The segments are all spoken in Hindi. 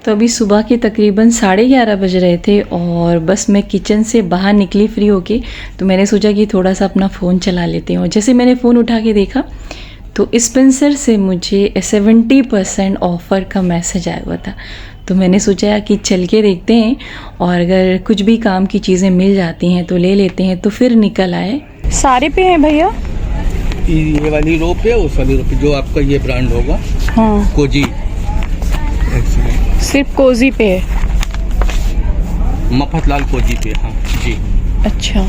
तो अभी सुबह के तकरीबन 11:30 बज रहे थे और बस मैं किचन से बाहर निकली फ्री होके, तो मैंने सोचा कि थोड़ा सा अपना फ़ोन चला लेते हैं। और जैसे मैंने फ़ोन उठा के देखा तो स्पेंसर से मुझे 70% ऑफ़र का मैसेज आया हुआ था। तो मैंने सोचा कि चल के देखते हैं और अगर कुछ भी काम की चीज़ें मिल जाती हैं तो ले लेते हैं। तो फिर निकल आए। सारे पे हैं भैया? ये वाली रो पे, उस वाली रो पे जो आपका ये ब्रांड होगा। हाँ, कोजी। सिर्फ कोजी पे है? मफतलाल कोजी पे। हाँ जी। अच्छा,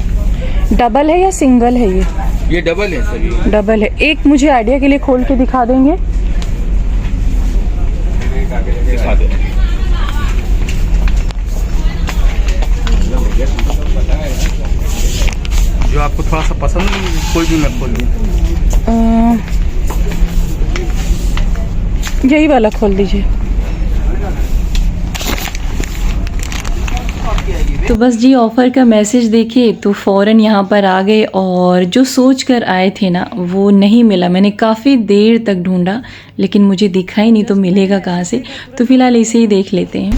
डबल है या सिंगल है ये? ये डबल है सर। ये डबल है। एक मुझे आइडिया के लिए खोल के दिखा देंगे? दिखा दे। जो आपको थोड़ा सा पसंद है कोई भी मैं खोल दूँ। यही वाला खोल दीजिए। तो बस जी ऑफ़र का मैसेज देखे तो फ़ौरन यहाँ पर आ गए और जो सोच कर आए थे ना वो नहीं मिला। मैंने काफ़ी देर तक ढूंढा लेकिन मुझे दिखा ही नहीं, तो मिलेगा कहाँ से। तो फ़िलहाल इसे ही देख लेते हैं।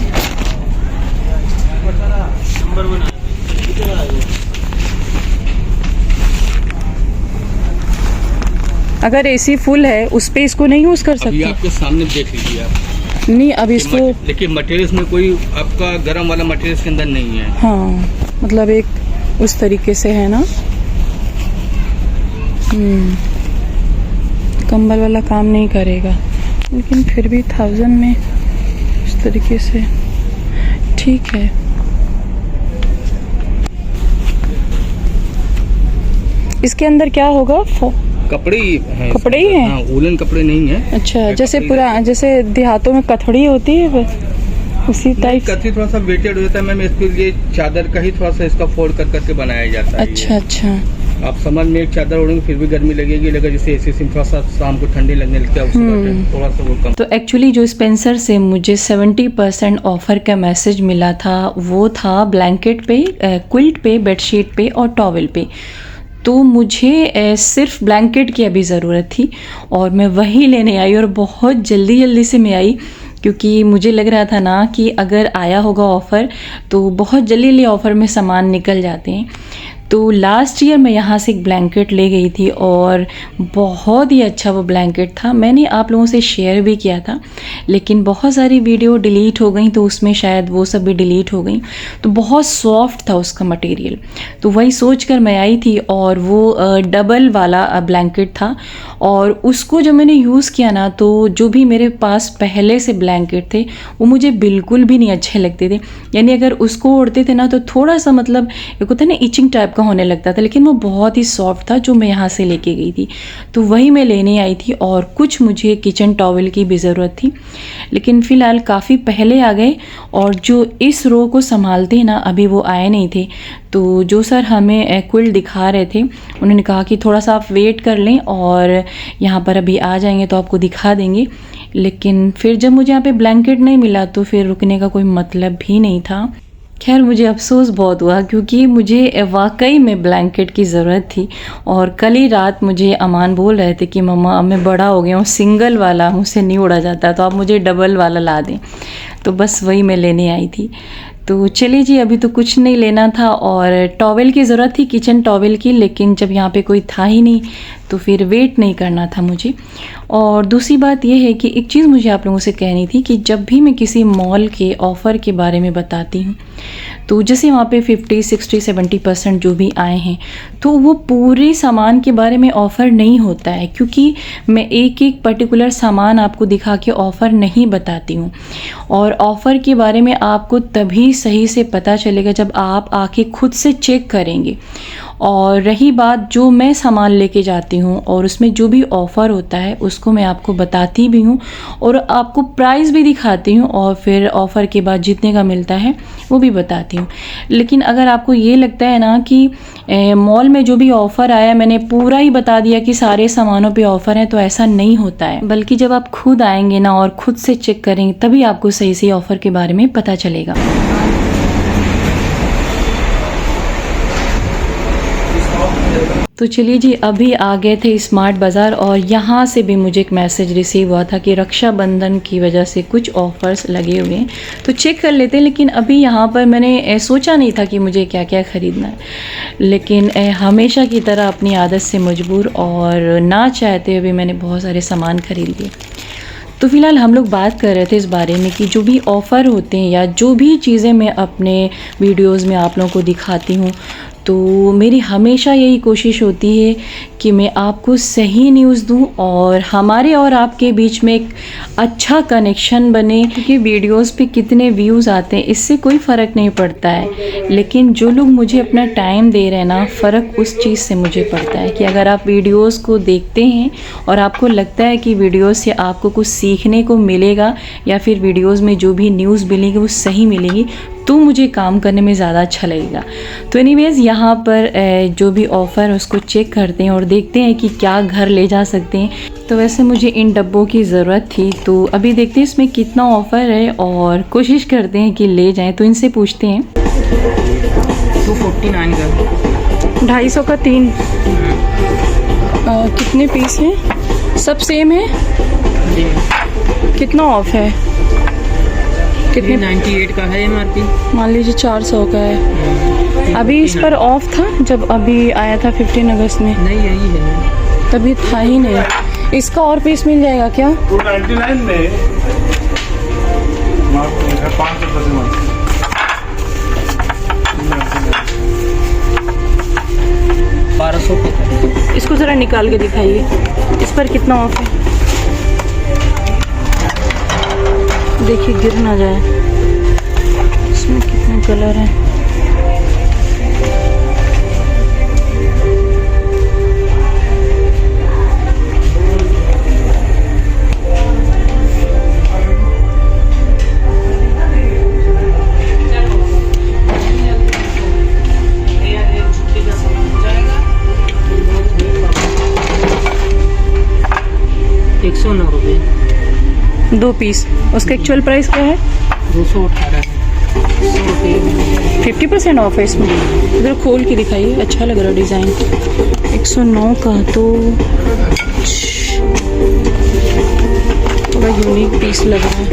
अगर एसी फुल है उस पे इसको नहीं यूज़ कर सकते? आपके सामने देख लीजिए आप। नहीं, अब इसको लेकिन मटेरियल्स में कोई आपका गर्म वाला मटेरियल के अंदर नहीं है। हाँ, मतलब एक उस तरीके से है ना। कंबल वाला काम नहीं करेगा, लेकिन फिर भी 1000 में इस तरीके से ठीक है। इसके अंदर क्या होगा? कपड़े ही है। कपड़े ही हैं? हाँ, वूलन कपड़े नहीं है। अच्छा, जैसे पूरा जैसे देहातों में कथड़ी होती है उसी टाइप। कथड़ी थोड़ा सा वेटेड होता है मैम, इसके लिए चादर का ही थोड़ा सा इसका फोल्ड कर करके बनाया जाता है। अच्छा अच्छा। आप समझ में एक चादर ओढ़ेंगे फिर भी गर्मी लगेगी, लेकिन जैसे एसी से थोड़ा सा शाम को ठंडी लगने लगती है उसके थोड़ा सा वो कम। तो एक्चुअली जो स्पेंसर से मुझे 70% ऑफर का मैसेज मिला था वो था ब्लैंकेट पे, क्विल्ट पे, बेडशीट पे और टॉवल पे। तो मुझे सिर्फ ब्लैंकेट की अभी ज़रूरत थी और मैं वही लेने आई और बहुत जल्दी से मैं आई, क्योंकि मुझे लग रहा था ना कि अगर आया होगा ऑफ़र तो बहुत जल्दी ऑफ़र में सामान निकल जाते हैं। तो लास्ट ईयर मैं यहाँ से एक ब्लैंकेट ले गई थी और बहुत ही अच्छा वो ब्लैंकेट था। मैंने आप लोगों से शेयर भी किया था, लेकिन बहुत सारी वीडियो डिलीट हो गई तो उसमें शायद वो सब भी डिलीट हो गई। तो बहुत सॉफ्ट था उसका मटेरियल, तो वही सोच कर मैं आई थी और वो डबल वाला ब्लैंकेट था। और उसको जब मैंने यूज़ किया ना तो जो भी मेरे पास पहले से ब्लैंकेट थे वो मुझे बिल्कुल भी नहीं अच्छे लगते थे। यानी अगर उसको ओढ़ते थे ना तो थोड़ा सा मतलब एक होता है ना इचिंग टाइप का होने लगता था, लेकिन वो बहुत ही सॉफ्ट था जो मैं यहाँ से लेके गई थी। तो वही मैं लेने आई थी और कुछ मुझे किचन टॉवल की भी ज़रूरत थी, लेकिन फ़िलहाल काफ़ी पहले आ गए। और जो इस रो को संभालते हैं ना अभी वो आए नहीं थे, तो जो सर हमें क्विल्ट दिखा रहे थे उन्होंने कहा कि थोड़ा सा आप वेट कर लें और यहाँ पर अभी आ जाएंगे तो आपको दिखा देंगे। लेकिन फिर जब मुझे यहाँ पे ब्लैंकेट नहीं मिला तो फिर रुकने का कोई मतलब भी नहीं था। खैर मुझे अफसोस बहुत हुआ क्योंकि मुझे वाकई में ब्लैंकेट की ज़रूरत थी। और कल ही रात मुझे अमान बोल रहे थे कि मम्मा अब मैं बड़ा हो गया हूँ, सिंगल वाला मुझसे नहीं उड़ा जाता, तो आप मुझे डबल वाला ला दें। तो बस वही मैं लेने आई थी। तो चलिए जी, अभी तो कुछ नहीं लेना था और टॉवल की ज़रूरत थी, किचन टॉवल की, लेकिन जब यहाँ पे कोई था ही नहीं तो फिर वेट नहीं करना था मुझे। और दूसरी बात यह है कि एक चीज़ मुझे आप लोगों से कहनी थी कि जब भी मैं किसी मॉल के ऑफ़र के बारे में बताती हूँ तो जैसे वहाँ पे 50, 60, 70% जो भी आए हैं तो वो पूरे सामान के बारे में ऑफ़र नहीं होता है, क्योंकि मैं एक एक पर्टिकुलर सामान आपको दिखा के ऑफ़र नहीं बताती हूँ। और ऑफ़र के बारे में आपको तभी सही से पता चलेगा जब आप आके खुद से चेक करेंगे। और रही बात जो मैं सामान लेके जाती हूँ और उसमें जो भी ऑफ़र होता है उसको मैं आपको बताती भी हूँ और आपको प्राइस भी दिखाती हूँ और फिर ऑफ़र के बाद जितने का मिलता है वो भी बताती हूँ। लेकिन अगर आपको ये लगता है ना कि मॉल में जो भी ऑफ़र आया मैंने पूरा ही बता दिया कि सारे सामानों पे ऑफ़र है, तो ऐसा नहीं होता है। बल्कि जब आप खुद आएंगे ना और खुद से चेक करेंगे तभी आपको सही से ऑफ़र के बारे में पता चलेगा। तो चलिए जी, अभी आ गए थे स्मार्ट बाज़ार और यहाँ से भी मुझे एक मैसेज रिसीव हुआ था कि रक्षाबंधन की वजह से कुछ ऑफ़र्स लगे हुए हैं, तो चेक कर लेते हैं। लेकिन अभी यहाँ पर मैंने सोचा नहीं था कि मुझे क्या क्या ख़रीदना है, लेकिन हमेशा की तरह अपनी आदत से मजबूर और ना चाहते हुए मैंने बहुत सारे सामान ख़रीद लिए। तो फ़िलहाल हम लोग बात कर रहे थे इस बारे में कि जो भी ऑफ़र होते हैं या जो भी चीज़ें मैं अपने वीडियोस में आप लोगों को दिखाती हूँ, तो मेरी हमेशा यही कोशिश होती है कि मैं आपको सही न्यूज़ दूं और हमारे और आपके बीच में एक अच्छा कनेक्शन बने। क्योंकि वीडियोस पे कितने व्यूज़ आते हैं इससे कोई फ़र्क नहीं पड़ता है, लेकिन जो लोग मुझे अपना टाइम दे रहे हैं ना, फ़र्क उस चीज़ से मुझे पड़ता है कि अगर आप वीडियोस को देखते हैं और आपको लगता है कि वीडियोस से आपको कुछ सीखने को मिलेगा या फिर वीडियोस में जो भी न्यूज़ मिलेगी वो सही मिलेगी, तो मुझे काम करने में ज़्यादा अच्छा लगेगा। तो एनीवेज़ यहाँ पर जो भी ऑफ़र है उसको चेक करते हैं और देखते हैं कि क्या घर ले जा सकते हैं। तो वैसे मुझे इन डब्बों की ज़रूरत थी, तो अभी देखते हैं इसमें कितना ऑफ़र है और कोशिश करते हैं कि ले जाएं। तो इनसे पूछते हैं। 249 का 250 का 3 कितने पीस हैं? सब सेम है? कितना ऑफ है? कितने? 98 का है MRP। मान लीजिए 400 का है। अभी इस पर ऑफ था जब अभी आया था 15 अगस्त में? नहीं, यही है, तभी था ही नहीं। इसका और पीस मिल जाएगा क्या? 299 में 500 1200 इसको ज़रा निकाल के दिखाइए, इस पर कितना ऑफ है। देखिए गिर ना जाए, इसमें कितने कलर हैं। ₹109 2 पीस। उसका एक्चुअल प्राइस क्या है? 218 50% ऑफ है इसमें। इधर खोल के दिखाइए, अच्छा लग रहा है डिज़ाइन। 109 का तो थोड़ा यूनिक पीस लग रहा है।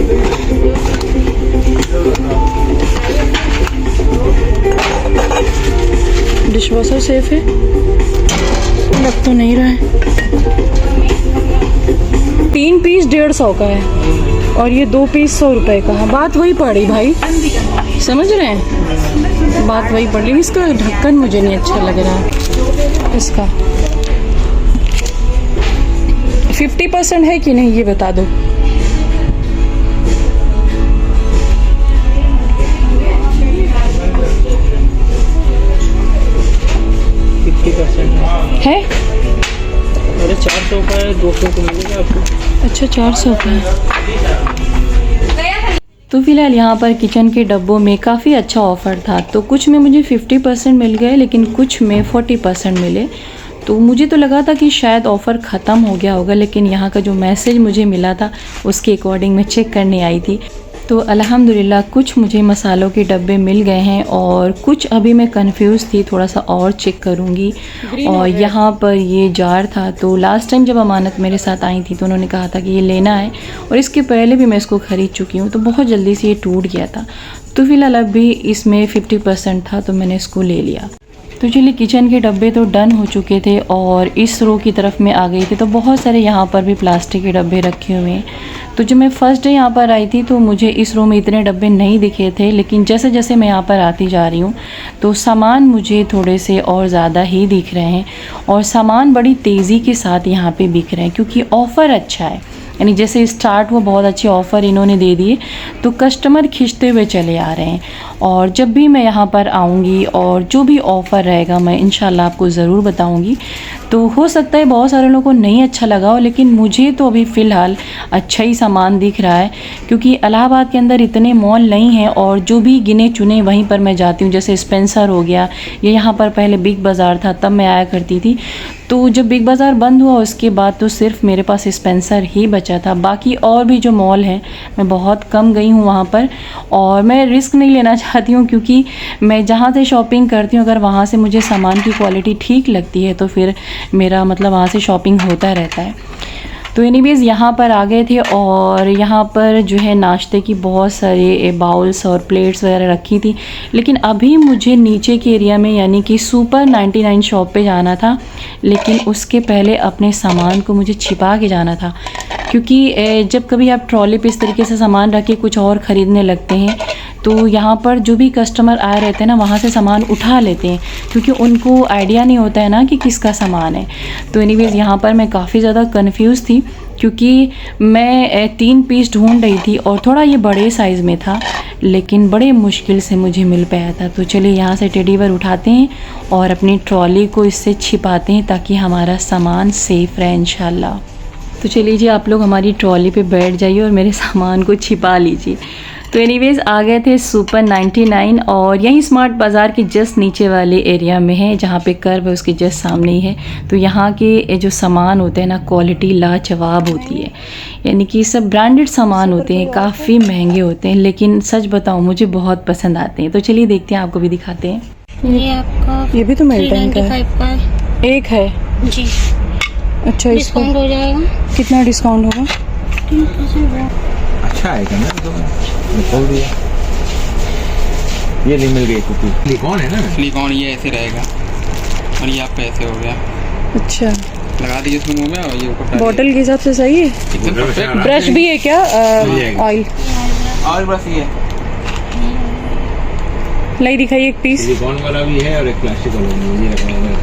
डिशवॉशर सेफ है? लग तो नहीं रहा है। 3 पीस 150 का है और ये 2 पीस 100 रुपए का है। बात वही पड़ी भाई, समझ रहे हैं? बात वही पड़ी। इसका ढक्कन मुझे नहीं अच्छा लग रहा है। इसका 50% है कि नहीं ये बता दो। है? अरे 400 का है, 200 को मिलेगा आपको। अच्छा 400 का है। तो फिलहाल यहाँ पर किचन के डब्बों में काफ़ी अच्छा ऑफ़र था, तो कुछ में मुझे 50% मिल गए लेकिन कुछ में 40% मिले। तो मुझे तो लगा था कि शायद ऑफ़र ख़त्म हो गया होगा, लेकिन यहाँ का जो मैसेज मुझे मिला था उसके अकॉर्डिंग मैं चेक करने आई थी। तो अल्हम्दुलिल्लाह कुछ मुझे मसालों के डब्बे मिल गए हैं और कुछ अभी मैं कंफ्यूज थी, थोड़ा सा और चेक करूँगी। और यहाँ पर ये जार था, तो लास्ट टाइम जब अमानत मेरे साथ आई थी तो उन्होंने कहा था कि ये लेना है, और इसके पहले भी मैं इसको ख़रीद चुकी हूँ, तो बहुत जल्दी से ये टूट गया था। तो फिलहाल अभी इसमें 50% था तो मैंने इसको ले लिया। तो चलिए किचन के डब्बे तो डन हो चुके थे और इस रो की तरफ में आ गई थी। तो बहुत सारे यहाँ पर भी प्लास्टिक के डब्बे रखे हुए हैं। तो जब मैं फ़र्स्ट डे यहाँ पर आई थी तो मुझे इस रो में इतने डब्बे नहीं दिखे थे, लेकिन जैसे जैसे मैं यहाँ पर आती जा रही हूँ तो सामान मुझे थोड़े से और ज़्यादा ही दिख रहे हैं और सामान बड़ी तेज़ी के साथ यहाँ पे बिक रहे हैं, क्योंकि ऑफ़र अच्छा है। यानी जैसे स्टार्ट वो बहुत अच्छे ऑफ़र इन्होंने दे दिए तो कस्टमर खींचते हुए चले आ रहे हैं। और जब भी मैं यहाँ पर आऊँगी और जो भी ऑफ़र रहेगा मैं इंशाल्लाह आपको ज़रूर बताऊँगी। तो हो सकता है बहुत सारे लोगों को नहीं अच्छा लगा हो, लेकिन मुझे तो अभी फ़िलहाल अच्छा ही सामान दिख रहा है, क्योंकि इलाहाबाद के अंदर इतने मॉल नहीं हैं और जो भी गिने चुने वहीं पर मैं जाती हूँ। जैसे स्पेंसर हो गया, ये यहाँ पर पहले बिग बाज़ार था तब मैं आया करती थी। तो तो जब बिग बाज़ार बंद हुआ उसके बाद तो सिर्फ मेरे पास स्पेंसर ही बचा था। बाकी और भी जो मॉल हैं मैं बहुत कम गई हूँ वहाँ पर, और मैं रिस्क नहीं लेना चाहती हूँ क्योंकि मैं जहाँ से शॉपिंग करती हूँ अगर वहाँ से मुझे सामान की क्वालिटी ठीक लगती है तो फिर मेरा मतलब वहाँ से शॉपिंग होता रहता है। तो एनीवेज़ यहाँ पर आ गए थे और यहाँ पर जो है नाश्ते की बहुत सारे बाउल्स और प्लेट्स वगैरह रखी थी। लेकिन अभी मुझे नीचे के एरिया में यानी कि सुपर 99 शॉप पे जाना था, लेकिन उसके पहले अपने सामान को मुझे छिपा के जाना था, क्योंकि जब कभी आप ट्रॉली पे इस तरीके से सामान रख के कुछ और ख़रीदने लगते हैं तो यहाँ पर जो भी कस्टमर आए रहते हैं ना वहाँ से सामान उठा लेते हैं, क्योंकि उनको आइडिया नहीं होता है ना कि किसका सामान है। तो एनीवेज़ यहाँ पर मैं काफ़ी ज़्यादा कंफ्यूज थी क्योंकि मैं 3 पीस ढूंढ रही थी और थोड़ा ये बड़े साइज़ में था, लेकिन बड़े मुश्किल से मुझे मिल पाया था। तो चलिए यहाँ से टेडी बेयर उठाते हैं और अपनी ट्रॉली को इससे छिपाते हैं ताकि हमारा सामान सेफ़ रहे इंशाल्लाह। तो चलिए जी, आप लोग हमारी ट्रॉली पे बैठ जाइए और मेरे सामान को छिपा लीजिए। तो एनीवेज़ आ गए थे सुपर 99 और यहीं स्मार्ट बाज़ार के जस्ट नीचे वाले एरिया में है, जहाँ पे कर्व है उसके जस्ट सामने ही है। तो यहाँ के जो सामान होते हैं ना क्वालिटी लाजवाब होती है, यानी कि सब ब्रांडेड सामान होते हैं, काफ़ी महंगे होते हैं, लेकिन सच बताऊँ मुझे बहुत पसंद आते हैं। तो चलिए देखते हैं, आपको भी दिखाते हैं। ये आपका ये भी तो मिलता का है। एक है जी, अच्छा, डिस्काउंट हो जाएगा। कितना डिस्काउंट होगा? 3% अच्छा आएगा ना तो खोल दिया। ये नहीं मिल गई कुकी। सिलिकॉन है ना? सिलिकॉन ये ऐसे रहेगा और ये आपका ऐसे हो गया। अच्छा, लगा दीजिए इसको मुंह में और ये ऊपर बॉटल के हिसाब से सही है। एकदम परफेक्ट। ब्रश भी है क्या? ऑयल और बस ये लाई दिखाइए एक पीस। सिलिकॉन वाला भी है और एक प्लास्टिक वाला भी है। ये रखा हुआ है।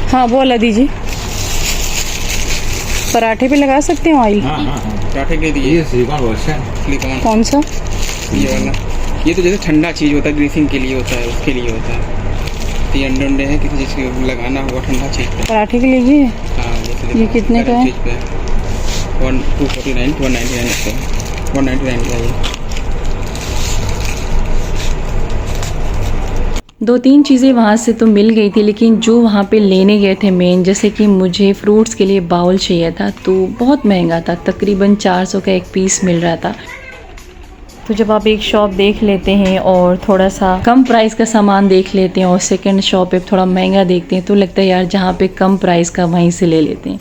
हाँ वो वाला दीजिए। पराठे पे लगा सकते हैं ऑयल? हाँ हाँ हाँ। पराठे के लिए ये सिलिकॉन बहुत अच्छा है। सिलिकॉन कौन सा? ये वाला। ये तो जैसे ठंडा चीज़ होता है, ग्रीसिंग के लिए होता है, उसके लिए होता है। तो ये अंडे अंडे है, किसी चीज़ को लगाना होगा ठंडा चीज़ पे। पराठे के लिए ये? हाँ ये कितने का है? 249 199 का ये। 2-3 चीज़ें वहाँ से तो मिल गई थी, लेकिन जो वहाँ पे लेने गए थे मेन, जैसे कि मुझे फ्रूट्स के लिए बाउल चाहिए था तो बहुत महंगा था, तकरीबन 400 का एक पीस मिल रहा था। तो जब आप एक शॉप देख लेते हैं और थोड़ा सा कम प्राइस का सामान देख लेते हैं और सेकंड शॉप पे थोड़ा महंगा देखते हैं तो लगता है यार जहाँ पे कम प्राइस का वहीं से ले लेते हैं।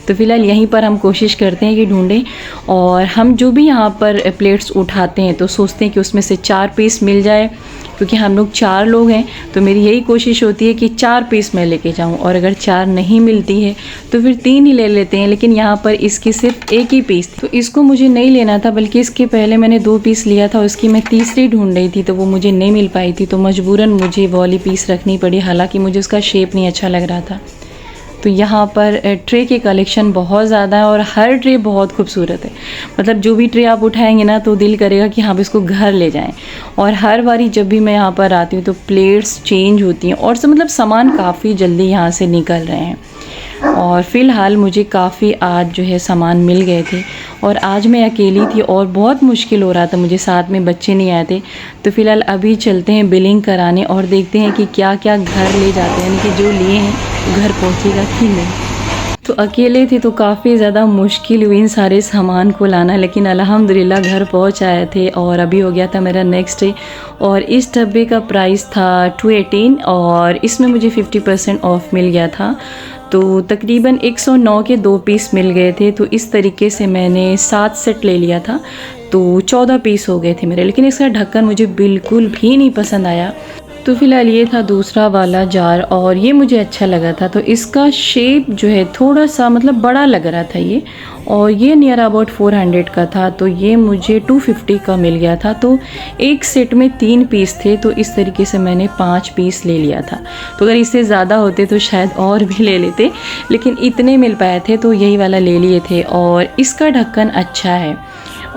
तो फ़िलहाल यहीं पर हम कोशिश करते हैं कि ढूंढें, और हम जो भी यहाँ पर प्लेट्स उठाते हैं तो सोचते हैं कि उसमें से 4 पीस मिल जाए, क्योंकि हम लोग 4 लोग हैं तो मेरी यही कोशिश होती है कि 4 पीस मैं लेके जाऊँ, और अगर 4 नहीं मिलती है तो फिर 3 ही ले लेते हैं। लेकिन यहाँ पर इसकी सिर्फ एक ही पीस थी तो इसको मुझे नहीं लेना था, बल्कि इसके पहले मैंने 2 पीस लिया था, उसकी मैं तीसरी ढूंढ रही थी तो वो मुझे नहीं मिल पाई थी, तो मजबूरन मुझे वो वाली पीस रखनी पड़ी, हालांकि मुझे उसका शेप नहीं अच्छा लग रहा था। तो यहाँ पर ट्रे के कलेक्शन बहुत ज़्यादा है और हर ट्रे बहुत खूबसूरत है, मतलब जो भी ट्रे आप उठाएंगे ना तो दिल करेगा कि हाँ इसको घर ले जाएं। और हर बारी जब भी मैं यहाँ पर आती हूँ तो प्लेट्स चेंज होती हैं और मतलब सामान काफ़ी जल्दी यहाँ से निकल रहे हैं। और फ़िलहाल मुझे काफ़ी आज जो है सामान मिल गए थे, और आज मैं अकेली थी और बहुत मुश्किल हो रहा था मुझे, साथ में बच्चे नहीं आए थे। तो फ़िलहाल अभी चलते हैं बिलिंग कराने और देखते हैं कि क्या क्या घर ले जाते हैं, यानी कि जो लिए हैं घर पहुंचेगा कि नहीं। तो अकेले थे तो काफ़ी ज़्यादा मुश्किल हुई इन सारे सामान को लाना, लेकिन अल्हम्दुलिल्लाह घर पहुंच आए थे और अभी हो गया था मेरा नेक्स्ट डे। और इस डब्बे का प्राइस था 218 और इसमें मुझे 50% ऑफ मिल गया था, तो तकरीबन 109 के 2 पीस मिल गए थे। तो इस तरीके से मैंने 7 सेट ले लिया था, तो 14 पीस हो गए थे मेरे। लेकिन इसका ढक्कन मुझे बिल्कुल भी नहीं पसंद आया। तो फ़िलहाल ये था दूसरा वाला जार और ये मुझे अच्छा लगा था। तो इसका शेप जो है थोड़ा सा मतलब बड़ा लग रहा था ये, और ये नियर अबाउट 400 का था, तो ये मुझे 250 का मिल गया था। तो एक सेट में 3 पीस थे, तो इस तरीके से मैंने 5 पीस ले लिया था। तो अगर इससे ज़्यादा होते तो शायद और भी ले लेते, लेकिन इतने मिल पाए थे तो यही वाला ले लिए थे। और इसका ढक्कन अच्छा है,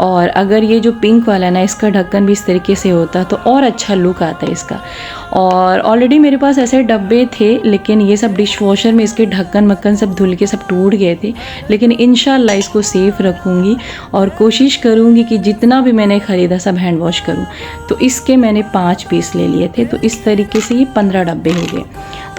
और अगर ये जो पिंक वाला ना इसका ढक्कन भी इस तरीके से होता तो और अच्छा लुक आता है इसका। और ऑलरेडी मेरे पास ऐसे डब्बे थे, लेकिन ये सब डिश वॉशर में इसके ढक्कन मक्कन सब धुल के सब टूट गए थे। लेकिन इंशाल्लाह इसको सेफ़ रखूँगी और कोशिश करूँगी कि जितना भी मैंने ख़रीदा सब हैंड वॉश करूँ। तो इसके मैंने 5 पीस ले लिए थे, तो इस तरीके से ये 15 डब्बे हो गए।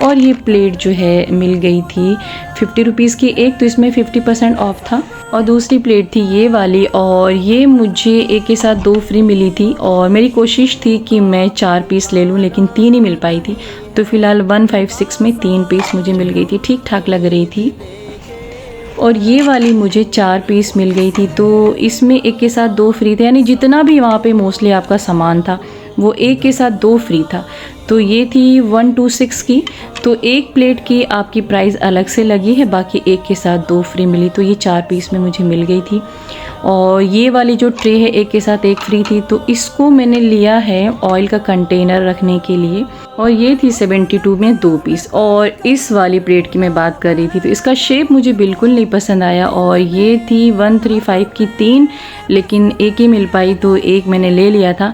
और ये प्लेट जो है मिल गई थी 50 रुपीज़ की एक, तो इसमें 50% ऑफ था। और दूसरी प्लेट थी ये वाली, और ये मुझे एक के साथ 2 फ्री मिली थी। और मेरी कोशिश थी कि मैं 4 पीस ले लूँ, लेकिन 3 ही मिल पाई थी। तो फ़िलहाल 156 में 3 पीस मुझे मिल गई थी, ठीक ठाक लग रही थी। और ये वाली मुझे 4 पीस मिल गई थी, तो इसमें एक के साथ 2 फ्री थे, यानी जितना भी वहाँ पे मोस्टली आपका सामान था वो एक के साथ 2 फ्री था। तो ये थी 126 की, तो एक प्लेट की आपकी प्राइस अलग से लगी है, बाकी एक के साथ 2 फ्री मिली, तो ये 4 पीस में मुझे मिल गई थी। और ये वाली जो ट्रे है एक के साथ एक फ्री थी, तो इसको मैंने लिया है ऑयल का कंटेनर रखने के लिए, और ये थी 72 में 2 पीस। और इस वाली प्लेट की मैं बात कर रही थी, तो इसका शेप मुझे बिल्कुल नहीं पसंद आया, और ये थी 135 की 3, लेकिन एक ही मिल पाई, तो एक मैंने ले लिया था।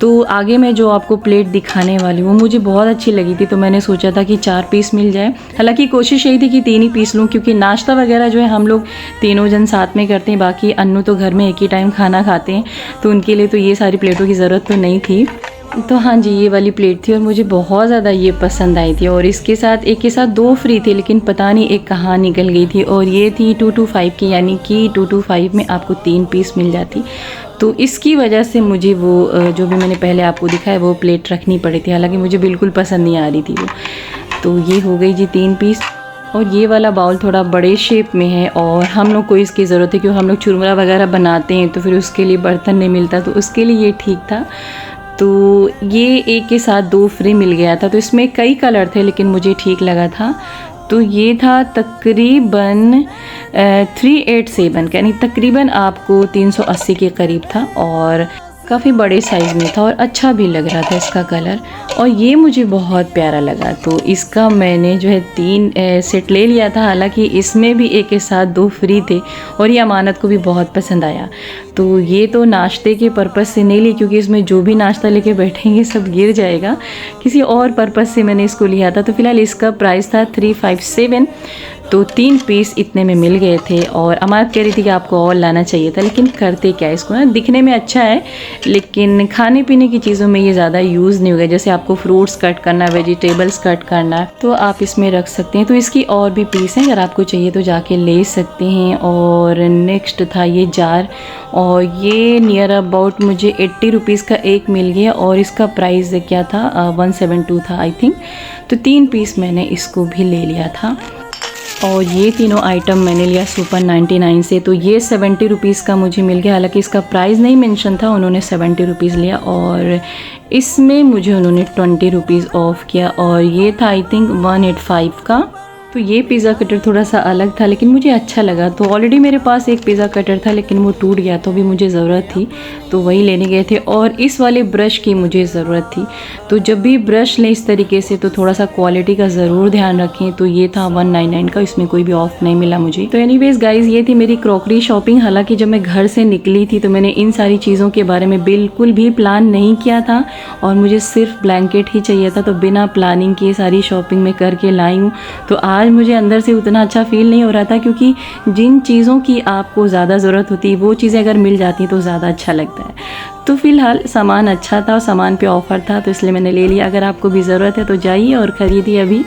तो आगे मैं जो आपको प्लेट दिखाने वाली हूँ वो मुझे बहुत अच्छी लगी थी, तो मैंने सोचा था कि 4 पीस मिल जाए। हालांकि कोशिश यही थी कि 3 ही पीस लूँ, क्योंकि नाश्ता वगैरह जो है हम लोग तीनों जन साथ में करते हैं, बाकी अन्नू तो घर में एक ही टाइम खाना खाते हैं, तो उनके लिए तो ये सारी प्लेटों की ज़रूरत तो नहीं थी। तो हाँ जी, ये वाली प्लेट थी और मुझे बहुत ज़्यादा ये पसंद आई थी। और इसके साथ एक के साथ 2 फ्री थे, लेकिन पता नहीं एक कहाँ निकल गई थी। और ये थी 225 की, यानी कि 225 में आपको 3 पीस मिल जाती। तो इसकी वजह से मुझे वो जो भी मैंने पहले आपको दिखाया वो प्लेट रखनी पड़ी थी, हालांकि मुझे बिल्कुल पसंद नहीं आ रही थी वो। तो ये हो गई जी 3 पीस। और ये वाला बाउल थोड़ा बड़े शेप में है, और हम लोग को इसकी ज़रूरत है क्योंकि हम लोग चुरमुरा वगैरह बनाते हैं, तो फिर उसके लिए बर्तन नहीं मिलता, तो उसके लिए ये ठीक था। तो ये एक के साथ 2 फ्री मिल गया था, तो इसमें कई कलर थे, लेकिन मुझे ठीक लगा था। तो ये था तकरीबन 387, यानी तकरीबन आपको 380 के करीब था, और काफ़ी बड़े साइज़ में था और अच्छा भी लग रहा था इसका कलर, और ये मुझे बहुत प्यारा लगा। तो इसका मैंने जो है 3 सेट ले लिया था, हालांकि इसमें भी एक के साथ 2 फ्री थे, और ये अमानत को भी बहुत पसंद आया। तो ये तो नाश्ते के पर्पज़ से नहीं ली, क्योंकि इसमें जो भी नाश्ता लेके बैठेंगे सब गिर जाएगा, किसी और पर्पज़ से मैंने इसको लिया था। तो फ़िलहाल इसका प्राइस था 357, तो 3 पीस इतने में मिल गए थे। और अमानत कह रही थी कि आपको और लाना चाहिए था, लेकिन करते क्या, इसको ना दिखने में अच्छा है, लेकिन खाने पीने की चीज़ों में ये ज़्यादा यूज़ नहीं होगा। जैसे आपको फ्रूट्स कट करना, वेजिटेबल्स कट करना, तो आप इसमें रख सकते हैं। तो इसकी और भी पीस हैं, अगर आपको चाहिए तो जाके ले सकते हैं। और नेक्स्ट था ये जार, और ये नियर अबाउट मुझे 80 रुपीज़ का एक मिल गया, और इसका प्राइस क्या था 172 था आई थिंक। तो 3 पीस मैंने इसको भी ले लिया था। और ये तीनों आइटम मैंने लिया सुपर 99 से, तो ये 70 रुपीज़ का मुझे मिल गया। हालांकि इसका प्राइस नहीं मेंशन था, उन्होंने 70 रुपीज़ लिया, और इसमें मुझे उन्होंने 20 रुपीज़ ऑफ किया। और ये था आई थिंक 185 का। तो ये पिज़्ज़ा कटर थोड़ा सा अलग था, लेकिन मुझे अच्छा लगा। तो ऑलरेडी मेरे पास एक पिज़्ज़ा कटर था, लेकिन वो टूट गया, तो भी मुझे ज़रूरत थी, तो वही लेने गए थे। और इस वाले ब्रश की मुझे ज़रूरत थी, तो जब भी ब्रश लें इस तरीके से तो थोड़ा सा क्वालिटी का ज़रूर ध्यान रखें। तो ये था 199 का, इसमें कोई भी ऑफ नहीं मिला मुझे। तो एनीवेज गाइज, ये थी मेरी क्रॉकरी शॉपिंग। हालांकि जब मैं घर से निकली थी तो मैंने इन सारी चीज़ों के बारे में बिल्कुल भी प्लान नहीं किया था, और मुझे सिर्फ ब्लैंकेट ही चाहिए था, तो बिना प्लानिंग किए सारी शॉपिंग में करके लाई हूँ। तो आज मुझे अंदर से उतना अच्छा फील नहीं हो रहा था, क्योंकि जिन चीज़ों की आपको ज़्यादा ज़रूरत होती है वो चीज़ें अगर मिल जाती हैं तो ज़्यादा अच्छा लगता है। तो फ़िलहाल सामान अच्छा था और सामान पे ऑफ़र था, तो इसलिए मैंने ले लिया। अगर आपको भी ज़रूरत है तो जाइए और ख़रीदिए अभी।